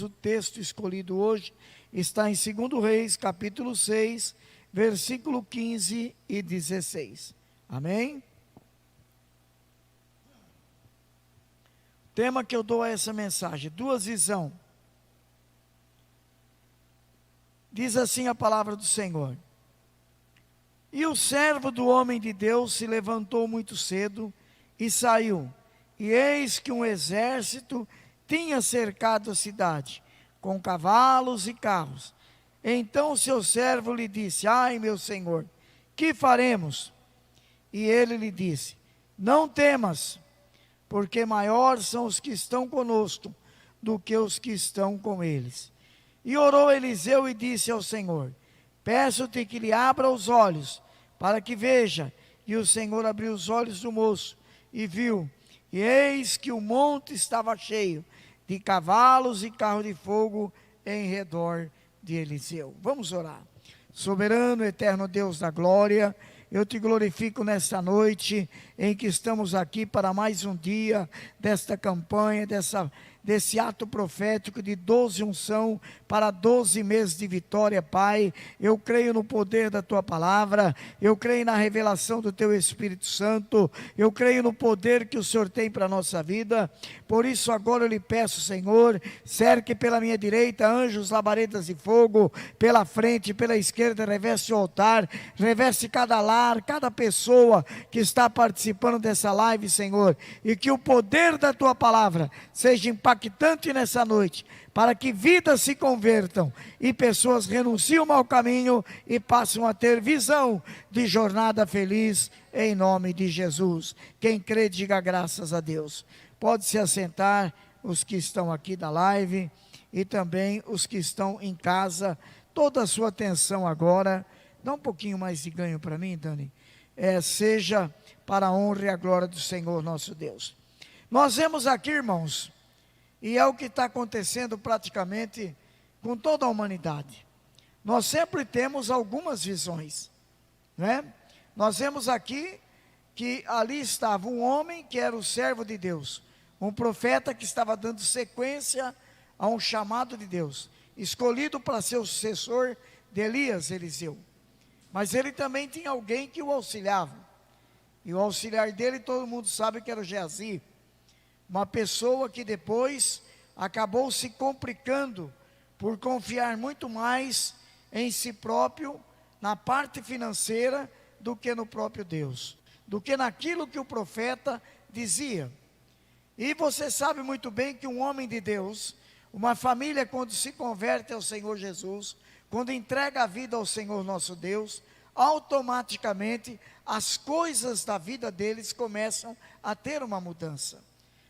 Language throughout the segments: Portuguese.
O texto escolhido hoje está em 2 Reis, capítulo 6, versículo 15 e 16. Amém? O tema que eu dou a essa mensagem: duas visões. Diz assim a palavra do Senhor: E o servo do homem de Deus se levantou muito cedo e saiu, e eis que um exército tinha cercado a cidade, com cavalos e carros. Então seu servo lhe disse: Ai, meu senhor, que faremos? E ele lhe disse: Não temas, porque maiores são os que estão conosco do que os que estão com eles. E orou Eliseu e disse ao Senhor: Peço-te que lhe abra os olhos, para que veja. E o Senhor abriu os olhos do moço, e viu, e eis que o monte estava cheio de cavalos e carros de fogo em redor de Eliseu. Vamos orar. Soberano, eterno Deus da glória, eu te glorifico nesta noite, em que estamos aqui para mais um dia desta campanha, desse ato profético de 12 unção para 12 meses de vitória, Pai. Eu creio no poder da Tua palavra, eu creio na revelação do Teu Espírito Santo, eu creio no poder que o Senhor tem para a nossa vida. Por isso agora eu lhe peço, Senhor, cerque pela minha direita anjos, labaredas de fogo, pela frente, pela esquerda, reveste o altar, reveste cada lar, cada pessoa que está participando dessa live, Senhor, e que o poder da Tua palavra seja impactante nessa noite, para que vidas se convertam e pessoas renunciem ao mau caminho e passem a ter visão de jornada feliz, em nome de Jesus. Quem crê, diga graças a Deus. Pode se assentar, os que estão aqui da live e também os que estão em casa. Toda a sua atenção agora, dá um pouquinho mais de ganho para mim, Dani, seja para a honra e a glória do Senhor nosso Deus. Nós vemos aqui, irmãos, e é o que está acontecendo praticamente com toda a humanidade. Nós sempre temos algumas visões, né? Nós vemos aqui que ali estava um homem que era o servo de Deus, um profeta que estava dando sequência a um chamado de Deus, escolhido para ser o sucessor de Elias, Eliseu. Mas ele também tinha alguém que o auxiliava, e o auxiliar dele todo mundo sabe que era o Geazi, uma pessoa que depois acabou se complicando por confiar muito mais em si próprio, na parte financeira, do que no próprio Deus, do que naquilo que o profeta dizia. E você sabe muito bem que um homem de Deus, uma família, quando se converte ao Senhor Jesus, quando entrega a vida ao Senhor nosso Deus, automaticamente as coisas da vida deles começam a ter uma mudança.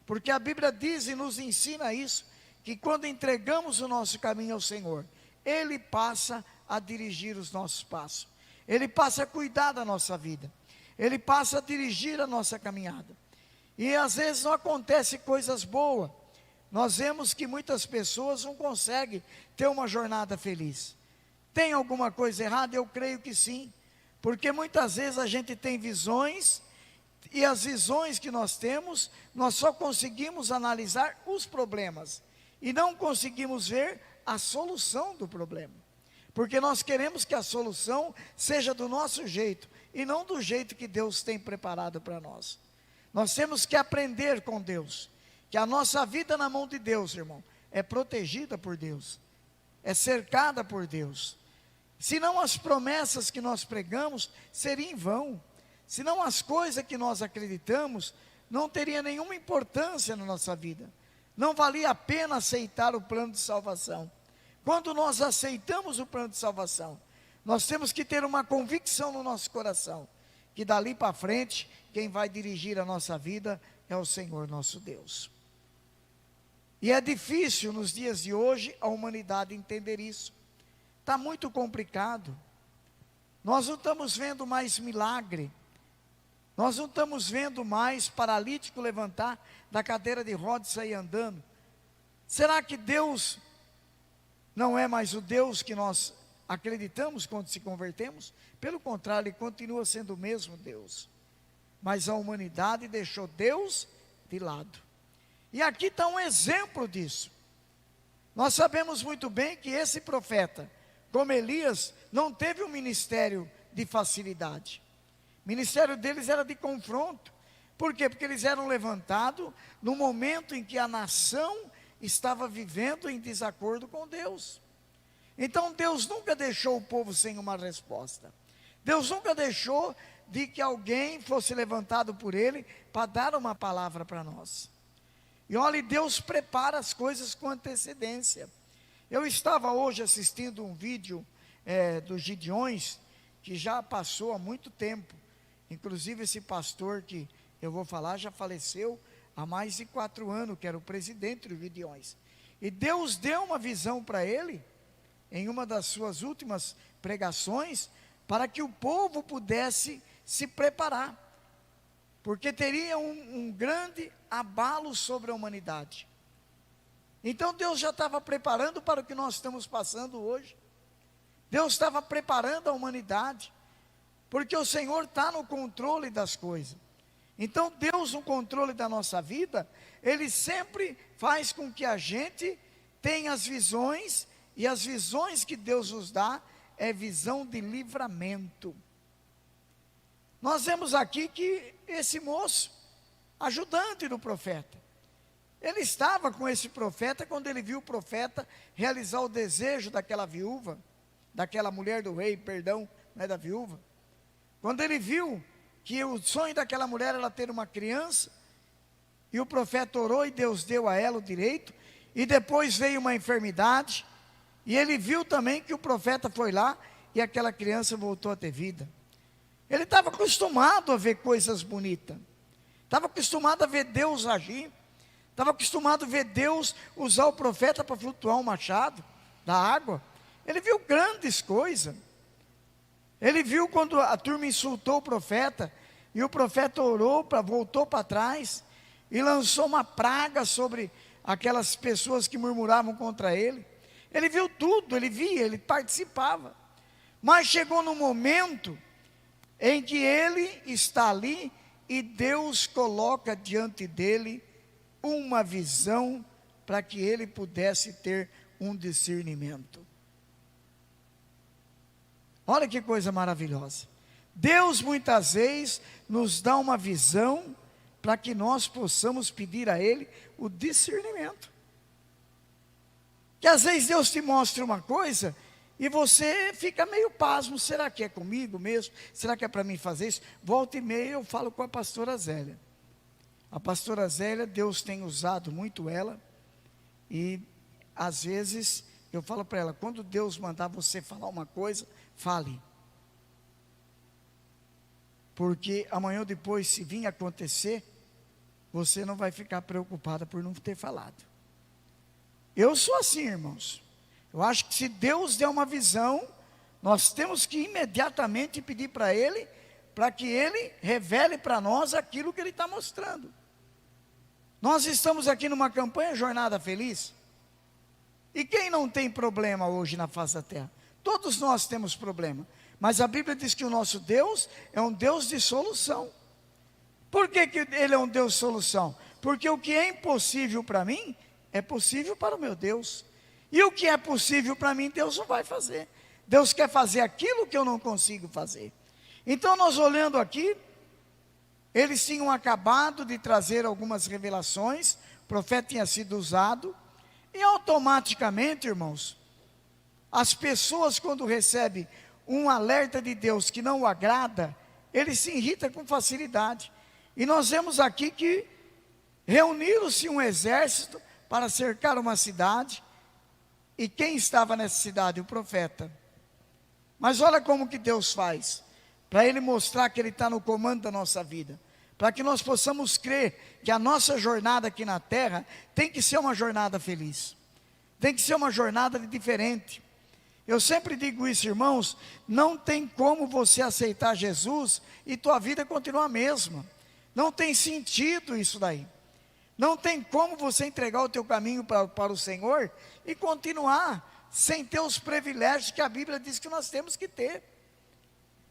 Porque a Bíblia diz e nos ensina isso, que quando entregamos o nosso caminho ao Senhor, Ele passa a dirigir os nossos passos, Ele passa a cuidar da nossa vida, Ele passa a dirigir a nossa caminhada. E às vezes não acontecem coisas boas, nós vemos que muitas pessoas não conseguem ter uma jornada feliz. Tem alguma coisa errada? Eu creio que sim, porque muitas vezes a gente tem visões, e as visões que nós temos, nós só conseguimos analisar os problemas, e não conseguimos ver a solução do problema, porque nós queremos que a solução seja do nosso jeito, e não do jeito que Deus tem preparado para nós. Nós temos que aprender com Deus, que a nossa vida na mão de Deus, irmão, é protegida por Deus, é cercada por Deus, senão as promessas que nós pregamos seriam em vão, senão as coisas que nós acreditamos não teria nenhuma importância na nossa vida, não valia a pena aceitar o plano de salvação. Quando nós aceitamos o plano de salvação, nós temos que ter uma convicção no nosso coração, que dali para frente, quem vai dirigir a nossa vida é o Senhor nosso Deus. E é difícil nos dias de hoje a humanidade entender isso, está muito complicado, nós não estamos vendo mais milagre, nós não estamos vendo mais paralítico levantar da cadeira de rodas e sair andando. Será que Deus não é mais o Deus que nós acreditamos quando se convertemos? Pelo contrário, Ele continua sendo o mesmo Deus, mas a humanidade deixou Deus de lado. E aqui está um exemplo disso. Nós sabemos muito bem que esse profeta, como Elias, não teve um ministério de facilidade. O ministério deles era de confronto. Por quê? Porque eles eram levantados no momento em que a nação estava vivendo em desacordo com Deus. Então Deus nunca deixou o povo sem uma resposta. Deus nunca deixou de que alguém fosse levantado por Ele para dar uma palavra para nós. E olha, Deus prepara as coisas com antecedência. Eu estava hoje assistindo um vídeo dos Gideões, que já passou há muito tempo. Inclusive esse pastor que eu vou falar já faleceu há mais de 4 anos, que era o presidente dos Gideões. E Deus deu uma visão para ele, em uma das suas últimas pregações, para que o povo pudesse se preparar, porque teria um grande abalo sobre a humanidade. Então Deus já estava preparando para o que nós estamos passando hoje. Deus estava preparando a humanidade, porque o Senhor está no controle das coisas. Então Deus no controle da nossa vida, Ele sempre faz com que a gente tenha as visões, e as visões que Deus nos dá, é visão de livramento. Nós vemos aqui que esse moço, ajudante do profeta, ele estava com esse profeta, quando ele viu o profeta realizar o desejo daquela viúva, daquela mulher do rei, perdão, não é da viúva. Quando ele viu que o sonho daquela mulher era ter uma criança, e o profeta orou e Deus deu a ela o direito, e depois veio uma enfermidade, e ele viu também que o profeta foi lá, e aquela criança voltou a ter vida. Ele estava acostumado a ver coisas bonitas, estava acostumado a ver Deus agir, estava acostumado a ver Deus usar o profeta para flutuar um machado da água. Ele viu grandes coisas. Ele viu quando a turma insultou o profeta, e o profeta orou, voltou para trás, e lançou uma praga sobre aquelas pessoas que murmuravam contra ele. Ele viu tudo, ele via, ele participava. Mas chegou no momento em que ele está ali, e Deus coloca diante dele uma visão, para que ele pudesse ter um discernimento. Olha que coisa maravilhosa. Deus muitas vezes nos dá uma visão, para que nós possamos pedir a Ele o discernimento. Que às vezes Deus te mostra uma coisa, e você fica meio pasmo, será que é comigo mesmo? Será que é para mim fazer isso? Volta e meia eu falo com a pastora Zélia. A pastora Zélia, Deus tem usado muito ela, e às vezes eu falo para ela, quando Deus mandar você falar uma coisa, fale. Porque amanhã ou depois, se vir acontecer, você não vai ficar preocupada por não ter falado. Eu sou assim, irmãos. Eu acho que se Deus der uma visão, nós temos que imediatamente pedir para Ele, para que Ele revele para nós aquilo que Ele está mostrando. Nós estamos aqui numa campanha Jornada Feliz, e quem não tem problema hoje na face da terra? Todos nós temos problema, mas a Bíblia diz que o nosso Deus é um Deus de solução. Por que Ele é um Deus de solução? Porque o que é impossível para mim, é possível para o meu Deus. E o que é possível para mim, Deus não vai fazer. Deus quer fazer aquilo que eu não consigo fazer. Então nós olhando aqui, eles tinham acabado de trazer algumas revelações, o profeta tinha sido usado, e automaticamente, irmãos, as pessoas quando recebem um alerta de Deus que não o agrada, eles se irritam com facilidade. E nós vemos aqui que reuniram-se um exército para cercar uma cidade, e quem estava nessa cidade? O profeta. Mas olha como que Deus faz, para Ele mostrar que Ele está no comando da nossa vida, para que nós possamos crer que a nossa jornada aqui na terra, tem que ser uma jornada feliz, tem que ser uma jornada diferente. Eu sempre digo isso, irmãos, não tem como você aceitar Jesus, e tua vida continuar a mesma, não tem sentido isso daí. Não tem como você entregar o teu caminho para o Senhor, e continuar sem ter os privilégios que a Bíblia diz que nós temos que ter.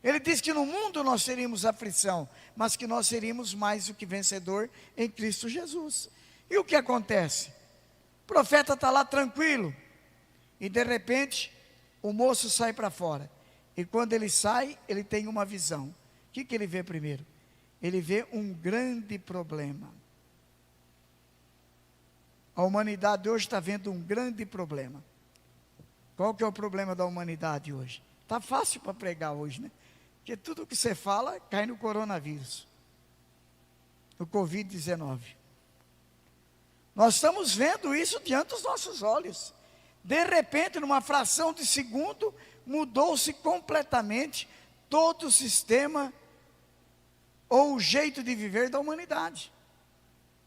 Ele diz que no mundo nós teríamos aflição, mas que nós seríamos mais do que vencedor em Cristo Jesus. E o que acontece? O profeta está lá tranquilo, e de repente, o moço sai para fora. E quando ele sai, ele tem uma visão. O que ele vê primeiro? Ele vê um grande problema. A humanidade hoje está vendo um grande problema. Qual que é o problema da humanidade hoje? Está fácil para pregar hoje, né? Porque tudo que você fala cai no coronavírus, no Covid-19. Nós estamos vendo isso diante dos nossos olhos. De repente, numa fração de segundo, mudou-se completamente todo o sistema ou o jeito de viver da humanidade.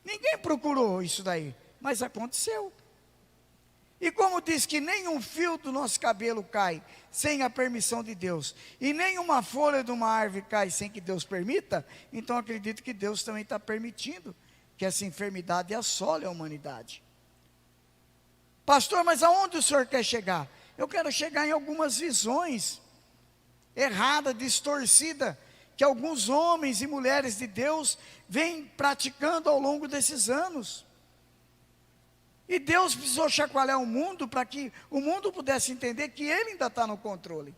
Ninguém procurou isso daí, mas aconteceu. E como diz que nenhum fio do nosso cabelo cai sem a permissão de Deus, e nenhuma folha de uma árvore cai sem que Deus permita, então acredito que Deus também está permitindo que essa enfermidade assole a humanidade. Pastor, mas aonde o senhor quer chegar? Eu quero chegar em algumas visões erradas, distorcidas, que alguns homens e mulheres de Deus vêm praticando ao longo desses anos. E Deus precisou chacoalhar o mundo para que o mundo pudesse entender que Ele ainda está no controle.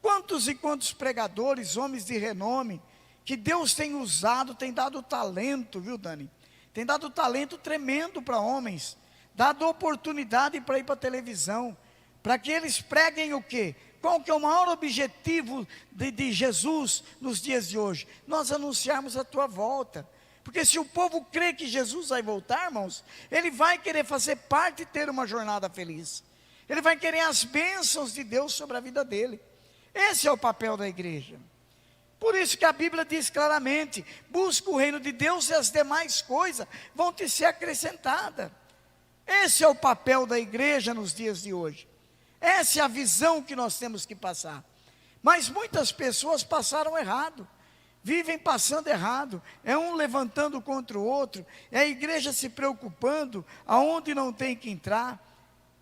Quantos e quantos pregadores, homens de renome, que Deus tem usado, tem dado talento, viu, Dani? Tem dado talento tremendo para homens, dado oportunidade para ir para a televisão, para que eles preguem o quê? Qual que é o maior objetivo de Jesus nos dias de hoje? Nós anunciarmos a tua volta. Porque se o povo crê que Jesus vai voltar, irmãos, ele vai querer fazer parte e ter uma jornada feliz. Ele vai querer as bênçãos de Deus sobre a vida dele. Esse é o papel da igreja. Por isso que a Bíblia diz claramente: busca o reino de Deus e as demais coisas vão te ser acrescentadas. Esse é o papel da igreja nos dias de hoje. Essa é a visão que nós temos que passar. Mas muitas pessoas passaram errado. Vivem passando errado, é um levantando contra o outro, é a igreja se preocupando aonde não tem que entrar,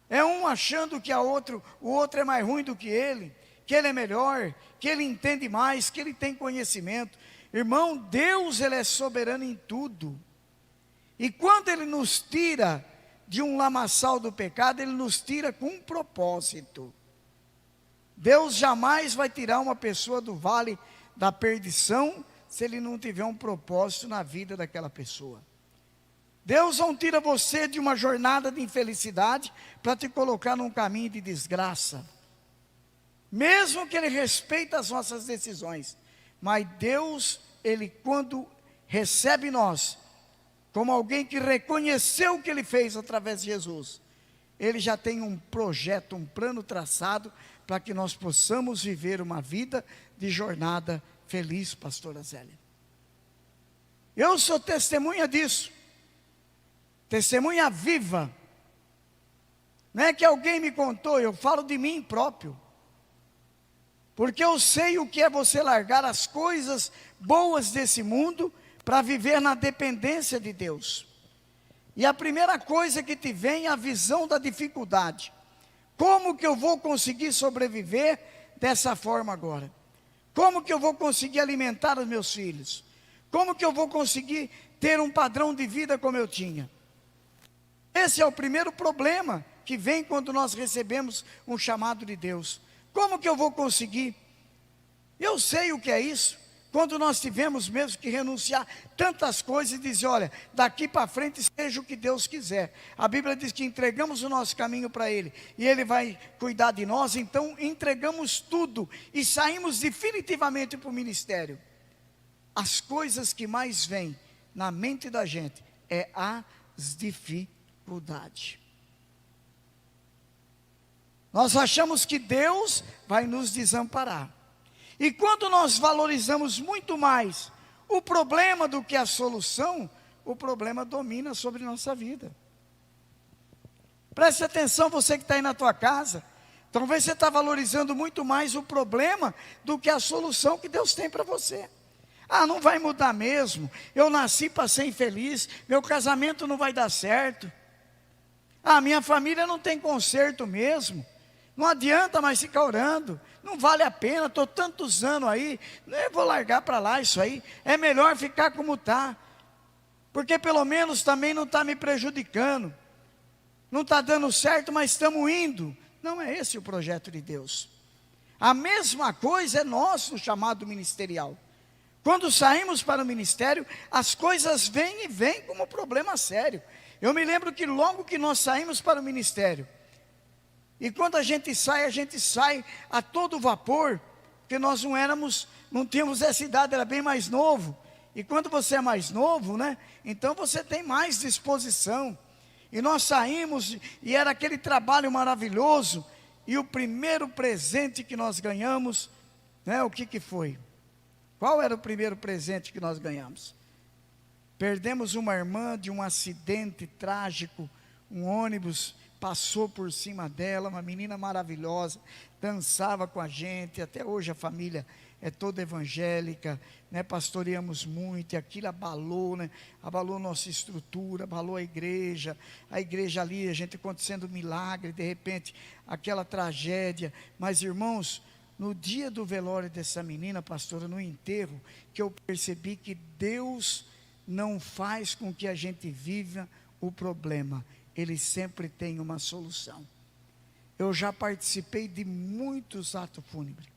é um achando que o outro é mais ruim do que ele é melhor, que ele entende mais, que ele tem conhecimento. Irmão, Deus, Ele é soberano em tudo, e quando Ele nos tira de um lamaçal do pecado, Ele nos tira com um propósito. Deus jamais vai tirar uma pessoa do vale da perdição, se Ele não tiver um propósito na vida daquela pessoa. Deus não tira você de uma jornada de infelicidade para te colocar num caminho de desgraça, mesmo que Ele respeite as nossas decisões. Mas Deus, Ele quando recebe nós, como alguém que reconheceu o que Ele fez através de Jesus, Ele já tem um projeto, um plano traçado, para que nós possamos viver uma vida de jornada feliz, pastora Zélia. Eu sou testemunha disso, testemunha viva. Não é que alguém me contou, eu falo de mim próprio, porque eu sei o que é você largar as coisas boas desse mundo, para viver na dependência de Deus. E a primeira coisa que te vem é a visão da dificuldade. Como que eu vou conseguir sobreviver dessa forma agora? Como que eu vou conseguir alimentar os meus filhos? Como que eu vou conseguir ter um padrão de vida como eu tinha? Esse é o primeiro problema que vem quando nós recebemos um chamado de Deus. Como que eu vou conseguir? Eu sei o que é isso. Quando nós tivemos mesmo que renunciar tantas coisas e dizer: olha, daqui para frente seja o que Deus quiser. A Bíblia diz que entregamos o nosso caminho para Ele, e Ele vai cuidar de nós. Então entregamos tudo e saímos definitivamente para o ministério. As coisas que mais vêm na mente da gente é as dificuldades. Nós achamos que Deus vai nos desamparar. E quando nós valorizamos muito mais o problema do que a solução, o problema domina sobre nossa vida. Preste atenção, você que está aí na tua casa, talvez você está valorizando muito mais o problema do que a solução que Deus tem para você. Ah, não vai mudar mesmo, eu nasci para ser infeliz, meu casamento não vai dar certo. Ah, minha família não tem conserto mesmo. Não adianta mais ficar orando, não vale a pena, estou tantos anos aí, eu vou largar para lá isso aí, é melhor ficar como está, porque pelo menos também não está me prejudicando. não está dando certo, mas estamos indo. Não é esse o projeto de Deus. A mesma coisa é nosso chamado ministerial. Quando saímos para o ministério, as coisas vêm e vêm como problema sério. Eu me lembro que logo que nós saímos para o ministério, e quando a gente sai a todo vapor, porque nós não tínhamos essa idade, era bem mais novo. E quando você é mais novo, né? Então você tem mais disposição. E nós saímos, e era aquele trabalho maravilhoso. E o primeiro presente que nós ganhamos, né? O que foi? Qual era o primeiro presente que nós ganhamos? Perdemos uma irmã de um acidente trágico. Um ônibus passou por cima dela, uma menina maravilhosa, dançava com a gente. Até hoje a família é toda evangélica, né? Pastoreamos muito, e aquilo abalou, né? Abalou nossa estrutura, abalou a igreja ali, a gente acontecendo milagre, de repente, aquela tragédia. Mas irmãos, no dia do velório dessa menina, pastora, no enterro, que eu percebi que Deus não faz com que a gente viva o problema, Ele sempre tem uma solução. Eu já participei de muitos atos fúnebres,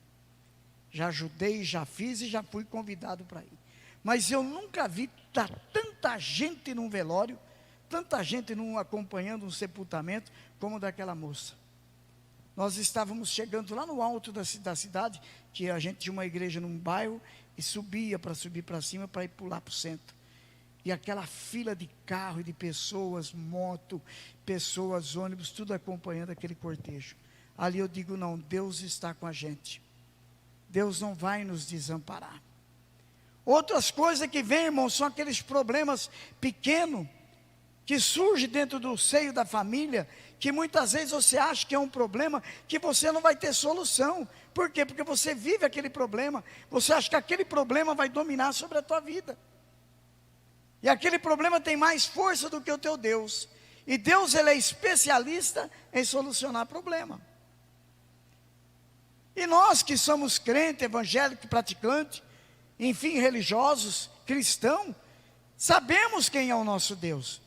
já ajudei, já fiz e já fui convidado para ir, mas eu nunca vi tanta gente num velório, tanta gente acompanhando um sepultamento, como daquela moça. Nós estávamos chegando lá no alto da cidade, que a gente tinha uma igreja num bairro, e subir para cima, para ir pular para o centro. E aquela fila de carro e de pessoas, moto, pessoas, ônibus, tudo acompanhando aquele cortejo. Ali eu digo, não, Deus está com a gente. Deus não vai nos desamparar. Outras coisas que vêm, irmãos, são aqueles problemas pequenos, que surge dentro do seio da família, que muitas vezes você acha que é um problema, que você não vai ter solução. Por quê? Porque você vive aquele problema, você acha que aquele problema vai dominar sobre a tua vida. E aquele problema tem mais força do que o teu Deus. E Deus, Ele é especialista em solucionar problema. E nós que somos crentes, evangélicos, praticantes, enfim, religiosos, cristãos, sabemos quem é o nosso Deus.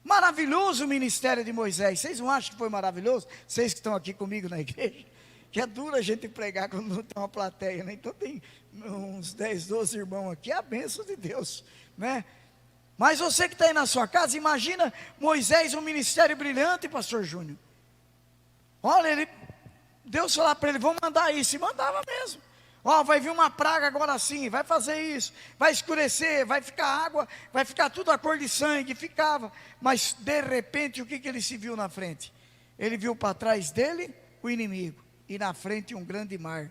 Maravilhoso o ministério de Moisés. Vocês não acham que foi maravilhoso? Vocês que estão aqui comigo na igreja, que é duro a gente pregar quando não tem uma plateia, né? Então tem uns 10, 12 irmãos aqui, é a bênção de Deus, né? Mas você que está aí na sua casa, imagina Moisés, um ministério brilhante, pastor Júnior. Olha, Deus falou para ele, vou mandar isso, e mandava mesmo. Ó, vai vir uma praga agora sim, vai fazer isso, vai escurecer, vai ficar água, vai ficar tudo a cor de sangue, ficava. Mas de repente, o que ele se viu na frente? Ele viu para trás dele o inimigo, e na frente um grande mar.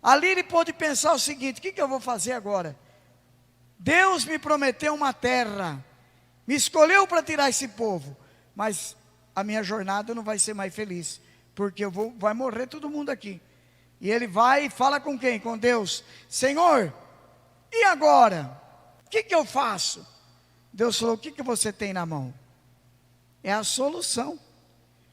Ali ele pôde pensar o seguinte, o que eu vou fazer agora? Deus me prometeu uma terra, me escolheu para tirar esse povo, mas a minha jornada não vai ser mais feliz, porque vai morrer todo mundo aqui. E ele vai e fala com quem? Com Deus. Senhor, e agora? O que eu faço? Deus falou, o que você tem na mão? É a solução.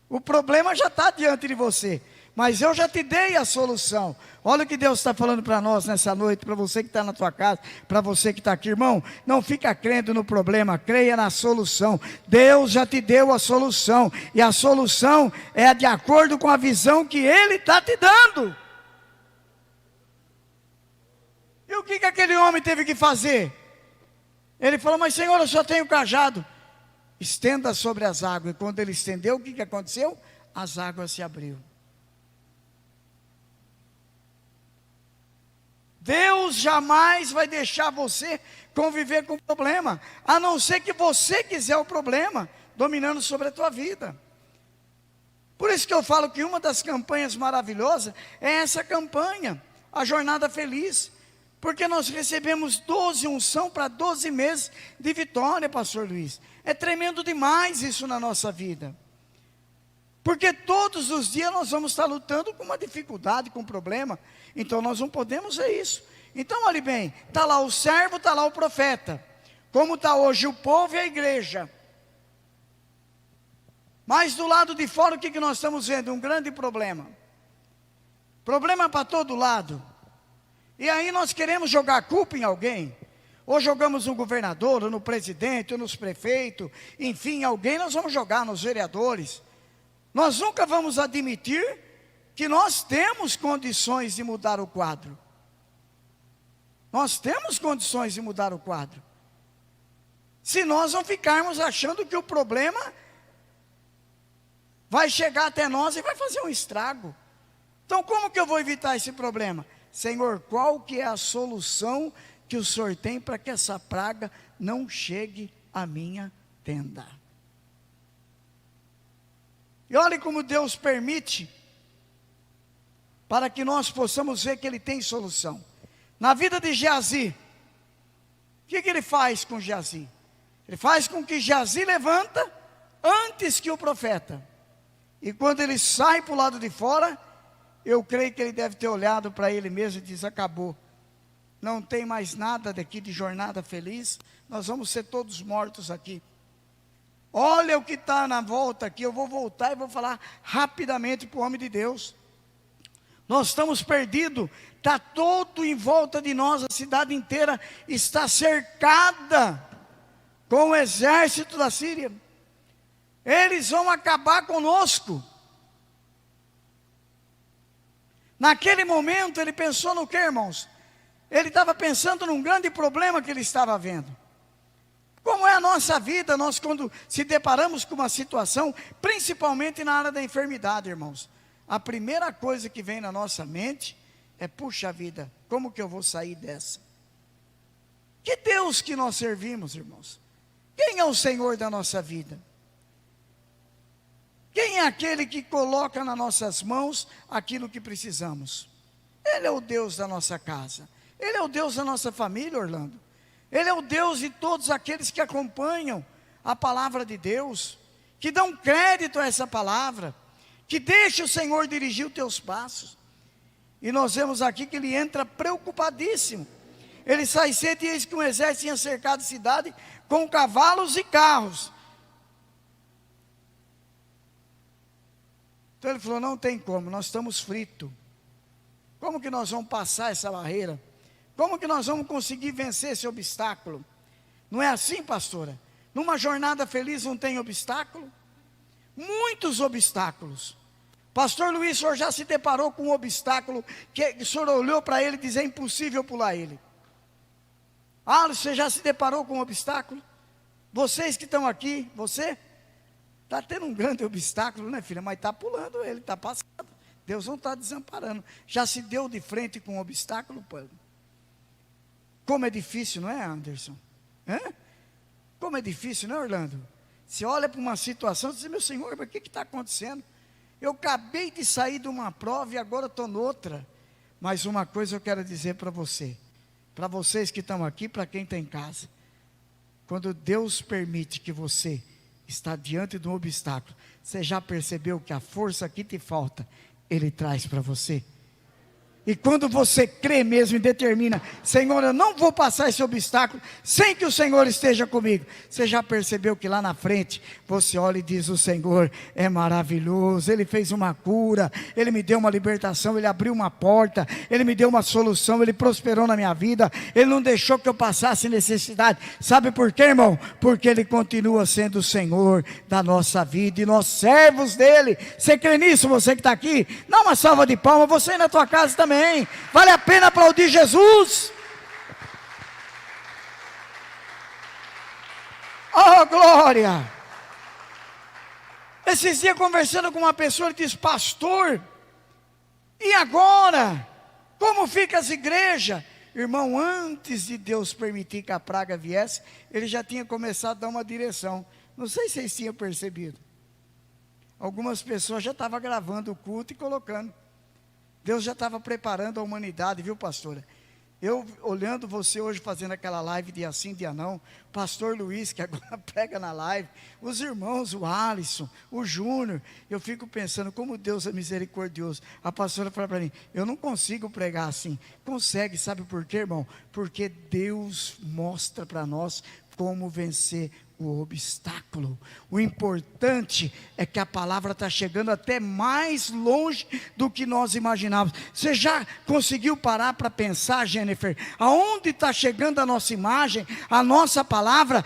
O problema já está diante de você, mas eu já te dei a solução. Olha o que Deus está falando para nós nessa noite, para você que está na tua casa, para você que está aqui, irmão. Não fica crendo no problema, creia na solução. Deus já te deu a solução, e a solução é de acordo com a visão que Ele está te dando. E o que aquele homem teve que fazer? Ele falou, mas Senhor, eu só tenho cajado. Estenda sobre as águas. E quando ele estendeu, o que aconteceu? As águas se abriram. Deus jamais vai deixar você conviver com o problema, a não ser que você quiser o problema dominando sobre a tua vida. Por isso que eu falo que uma das campanhas maravilhosas é essa campanha, a Jornada Feliz. Porque nós recebemos 12 unção para 12 meses de vitória, pastor Luiz. É tremendo demais isso na nossa vida. Porque todos os dias nós vamos estar lutando com uma dificuldade, com um problema. Então nós não podemos ver isso. Então olhe bem, está lá o servo, está lá o profeta. Como está hoje o povo e a igreja. Mas do lado de fora o que nós estamos vendo? Um grande problema. Problema para todo lado. E aí nós queremos jogar culpa em alguém. Ou jogamos no governador, ou no presidente, ou nos prefeitos, enfim, alguém nós vamos jogar, nos vereadores. Nós nunca vamos admitir que nós temos condições de mudar o quadro. Nós temos condições de mudar o quadro. Se nós não ficarmos achando que o problema vai chegar até nós e vai fazer um estrago. Então como que eu vou evitar esse problema? Senhor, qual que é a solução que o Senhor tem para que essa praga não chegue à minha tenda? E olhe como Deus permite, para que nós possamos ver que Ele tem solução. Na vida de Geazi, o que Ele faz com Geazi? Ele faz com que Geazi levanta antes que o profeta. E quando ele sai para o lado de fora, eu creio que ele deve ter olhado para ele mesmo e diz: acabou, não tem mais nada daqui de jornada feliz, nós vamos ser todos mortos aqui. Olha o que está na volta aqui, eu vou voltar e vou falar rapidamente para o homem de Deus. Nós estamos perdidos, está todo em volta de nós, a cidade inteira está cercada com o exército da Síria. Eles vão acabar conosco. Naquele momento ele pensou no que, irmãos? Ele estava pensando num grande problema que ele estava vendo. Como é a nossa vida, nós quando se deparamos com uma situação, principalmente na área da enfermidade, irmãos, a primeira coisa que vem na nossa mente é: puxa vida, como que eu vou sair dessa? Que Deus que nós servimos, irmãos? Quem é o Senhor da nossa vida? Quem é aquele que coloca nas nossas mãos aquilo que precisamos? Ele é o Deus da nossa casa. Ele é o Deus da nossa família, Orlando. Ele é o Deus de todos aqueles que acompanham a palavra de Deus, que dão crédito a essa palavra, que deixa o Senhor dirigir os teus passos. E nós vemos aqui que ele entra preocupadíssimo. Ele sai cedo e eis que um exército tinha cercado a cidade com cavalos e carros. Então ele falou: não tem como, nós estamos fritos. Como que nós vamos passar essa barreira? Como que nós vamos conseguir vencer esse obstáculo? Não é assim, pastora? Numa jornada feliz não tem obstáculo? Muitos obstáculos. Pastor Luiz, o senhor já se deparou com um obstáculo que o senhor olhou para ele e disse: é impossível pular ele? Ah, você já se deparou com um obstáculo? Vocês que estão aqui, você está tendo um grande obstáculo, né, filha? Mas está pulando ele, está passando. Deus não está desamparando. Já se deu de frente com um obstáculo? Como é difícil, não é, Anderson? Como é difícil, não é, Orlando? Você olha para uma situação e diz: meu Senhor, mas o que está acontecendo? Eu acabei de sair de uma prova e agora estou noutra. Mas uma coisa eu quero dizer para você, para vocês que estão aqui, para quem está em casa: quando Deus permite que você está diante de um obstáculo, você já percebeu que a força que te falta, Ele traz para você? E quando você crê mesmo e determina: Senhor, eu não vou passar esse obstáculo sem que o Senhor esteja comigo. Você já percebeu que lá na frente, você olha e diz: o Senhor é maravilhoso, Ele fez uma cura, Ele me deu uma libertação, Ele abriu uma porta, Ele me deu uma solução, Ele prosperou na minha vida, Ele não deixou que eu passasse necessidade. Sabe por quê, irmão? Porque Ele continua sendo o Senhor da nossa vida, e nós servos dEle. Você crê nisso, você que está aqui? Dá uma salva de palmas, você aí na tua casa também. Vale a pena aplaudir Jesus. Oh, glória. Esses dias conversando com uma pessoa, ele disse: pastor, e agora? Como fica as igrejas? Irmão, antes de Deus permitir que a praga viesse, Ele já tinha começado a dar uma direção. Não sei se vocês tinham percebido. Algumas pessoas já estavam gravando o culto e colocando. Deus já estava preparando a humanidade, viu, pastora? Eu olhando você hoje fazendo aquela live dia sim, dia não, pastor Luiz, que agora prega na live, os irmãos, o Alisson, o Júnior, eu fico pensando como Deus é misericordioso. A pastora fala para mim: eu não consigo pregar assim. Consegue, sabe por quê, irmão? Porque Deus mostra para nós como vencer o obstáculo. O importante é que a palavra está chegando até mais longe do que nós imaginávamos. Você já conseguiu parar para pensar, Jennifer, aonde está chegando a nossa imagem, a nossa palavra?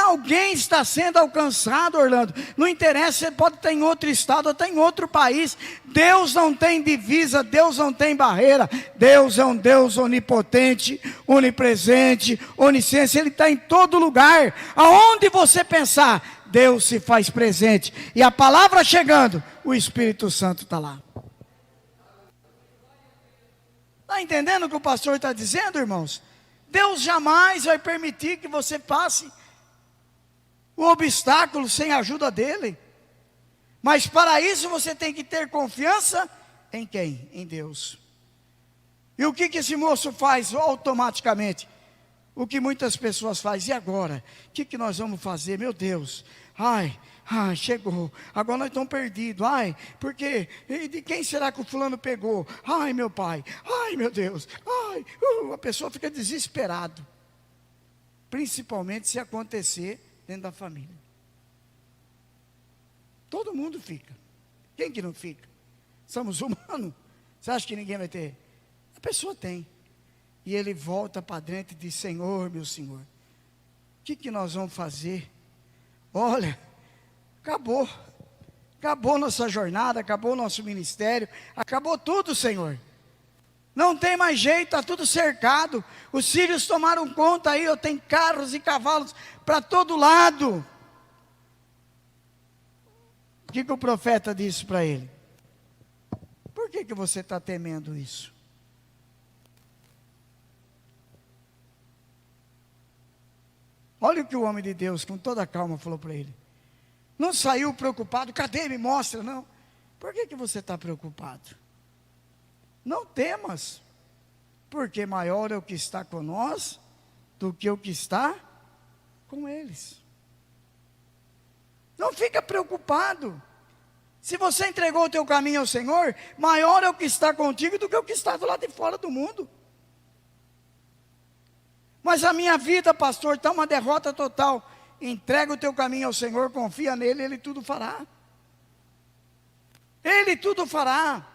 Alguém está sendo alcançado, Orlando. Não interessa, você pode estar em outro estado, ou estar em outro país. Deus não tem divisa, Deus não tem barreira. Deus é um Deus onipotente, onipresente, onisciente. Ele está em todo lugar. Aonde você pensar, Deus se faz presente. E a palavra chegando, o Espírito Santo está lá. Está entendendo o que o pastor está dizendo, irmãos? Deus jamais vai permitir que você passe o obstáculo sem a ajuda dele. Mas para isso você tem que ter confiança em quem? Em Deus. E o que esse moço faz automaticamente? O que muitas pessoas fazem. E agora? O que nós vamos fazer? Meu Deus. Ai, chegou. Agora nós estamos perdidos. Ai, porque de quem será que o fulano pegou? Ai, meu pai. Ai, meu Deus. Ai, a pessoa fica desesperada. Principalmente se acontecer dentro da família. Todo mundo fica. Quem que não fica? Somos humanos. Você acha que ninguém vai ter? A pessoa tem. E ele volta para dentro e diz: Senhor, meu Senhor, o que nós vamos fazer? Olha, acabou nossa jornada, acabou nosso ministério, acabou tudo, Senhor. Não tem mais jeito, está tudo cercado. Os sírios tomaram conta aí, eu tenho carros e cavalos para todo lado. O que o profeta disse para ele? Por que você está temendo isso? Olha o que o homem de Deus, com toda a calma, falou para ele. Não saiu preocupado. Cadê? Me mostra. Não. Por que você está preocupado? Não temas. Porque maior é o que está com nós do que o que está com eles. Não fica preocupado. Se você entregou o teu caminho ao Senhor, maior é o que está contigo do que o que está do lado de fora do mundo. Mas a minha vida, pastor, está uma derrota total. Entrega o teu caminho ao Senhor, confia nele, Ele tudo fará. Ele tudo fará.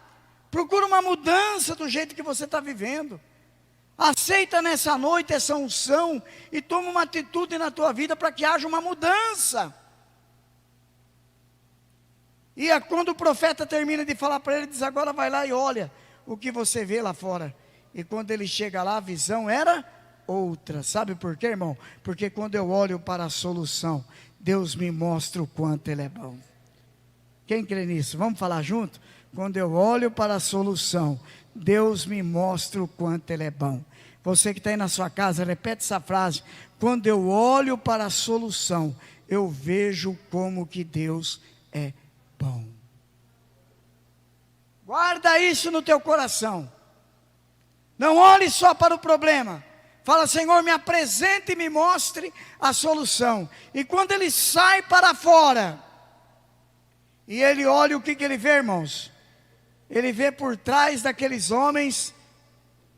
Procura uma mudança do jeito que você está vivendo. Aceita nessa noite essa unção e toma uma atitude na tua vida para que haja uma mudança. E quando o profeta termina de falar para ele, diz: agora vai lá e olha o que você vê lá fora. E quando ele chega lá, a visão era outra. Sabe por quê, irmão? Porque quando eu olho para a solução, Deus me mostra o quanto Ele é bom. Quem crê nisso? Vamos falar junto? Quando eu olho para a solução, Deus me mostra o quanto Ele é bom. Você que está aí na sua casa, repete essa frase: quando eu olho para a solução, eu vejo como que Deus é bom. Guarda isso no teu coração. Não olhe só para o problema. Fala: Senhor, me apresente e me mostre a solução. E quando ele sai para fora, e ele olha, o que ele vê, irmãos? Ele vê por trás daqueles homens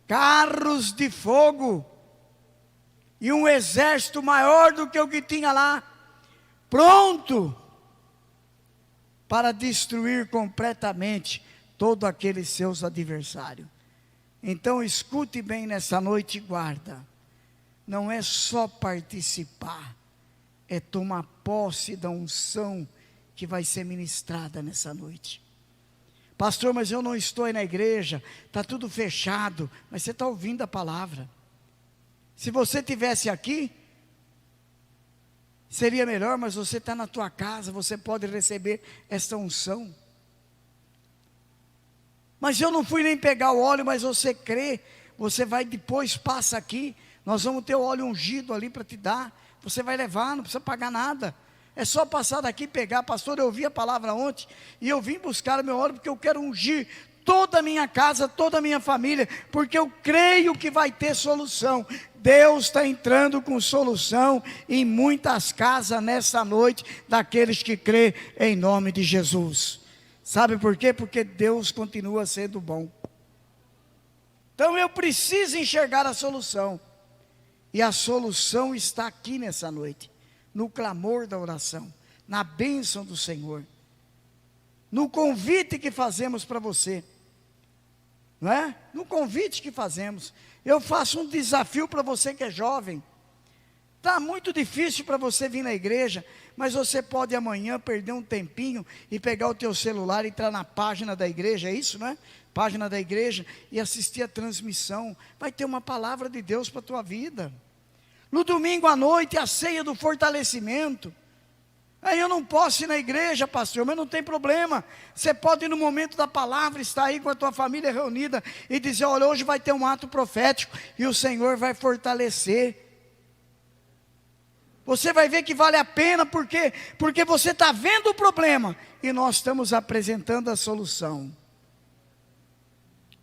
carros de fogo e um exército maior do que o que tinha lá, pronto para destruir completamente todos aqueles seus adversários. Então escute bem nessa noite e guarda. Não é só participar, é tomar posse da unção que vai ser ministrada nessa noite. Pastor, mas eu não estou aí na igreja, está tudo fechado. Mas você está ouvindo a palavra. Se você estivesse aqui, seria melhor, mas você está na tua casa, você pode receber esta unção. Mas eu não fui nem pegar o óleo, mas você crê, você vai depois, passa aqui, nós vamos ter o óleo ungido ali para te dar, você vai levar, não precisa pagar nada, é só passar daqui e pegar. Pastor, eu ouvi a palavra ontem, e eu vim buscar o meu óleo, porque eu quero ungir toda a minha casa, toda a minha família, porque eu creio que vai ter solução. Deus está entrando com solução em muitas casas nessa noite, daqueles que crê em nome de Jesus. Sabe por quê? Porque Deus continua sendo bom. Então eu preciso enxergar a solução. E a solução está aqui nessa noite. no clamor da oração, na bênção do Senhor, no convite que fazemos para você, não é? No convite que fazemos. Eu faço um desafio para você que é jovem. Está muito difícil para você vir na igreja, mas você pode amanhã perder um tempinho e pegar o teu celular e entrar na página da igreja, é isso, não é? Página da igreja e assistir a transmissão. Vai ter uma palavra de Deus para a tua vida. No domingo à noite, a ceia do fortalecimento. Aí eu não posso ir na igreja, pastor, mas não tem problema. Você pode ir no momento da palavra, estar aí com a tua família reunida e dizer, olha, hoje vai ter um ato profético e o Senhor vai fortalecer. Você vai ver que vale a pena, porque você está vendo o problema e nós estamos apresentando a solução.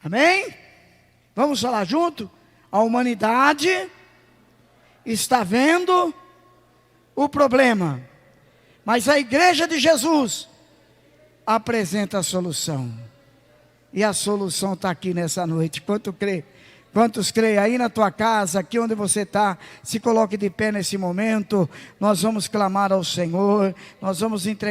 Amém? Vamos falar junto? A humanidade está vendo o problema, mas a igreja de Jesus apresenta a solução. E a solução está aqui nessa noite. Quanto crê? Quantos creem? Aí na tua casa, aqui onde você está, se coloque de pé nesse momento. Nós vamos clamar ao Senhor, nós vamos entregar.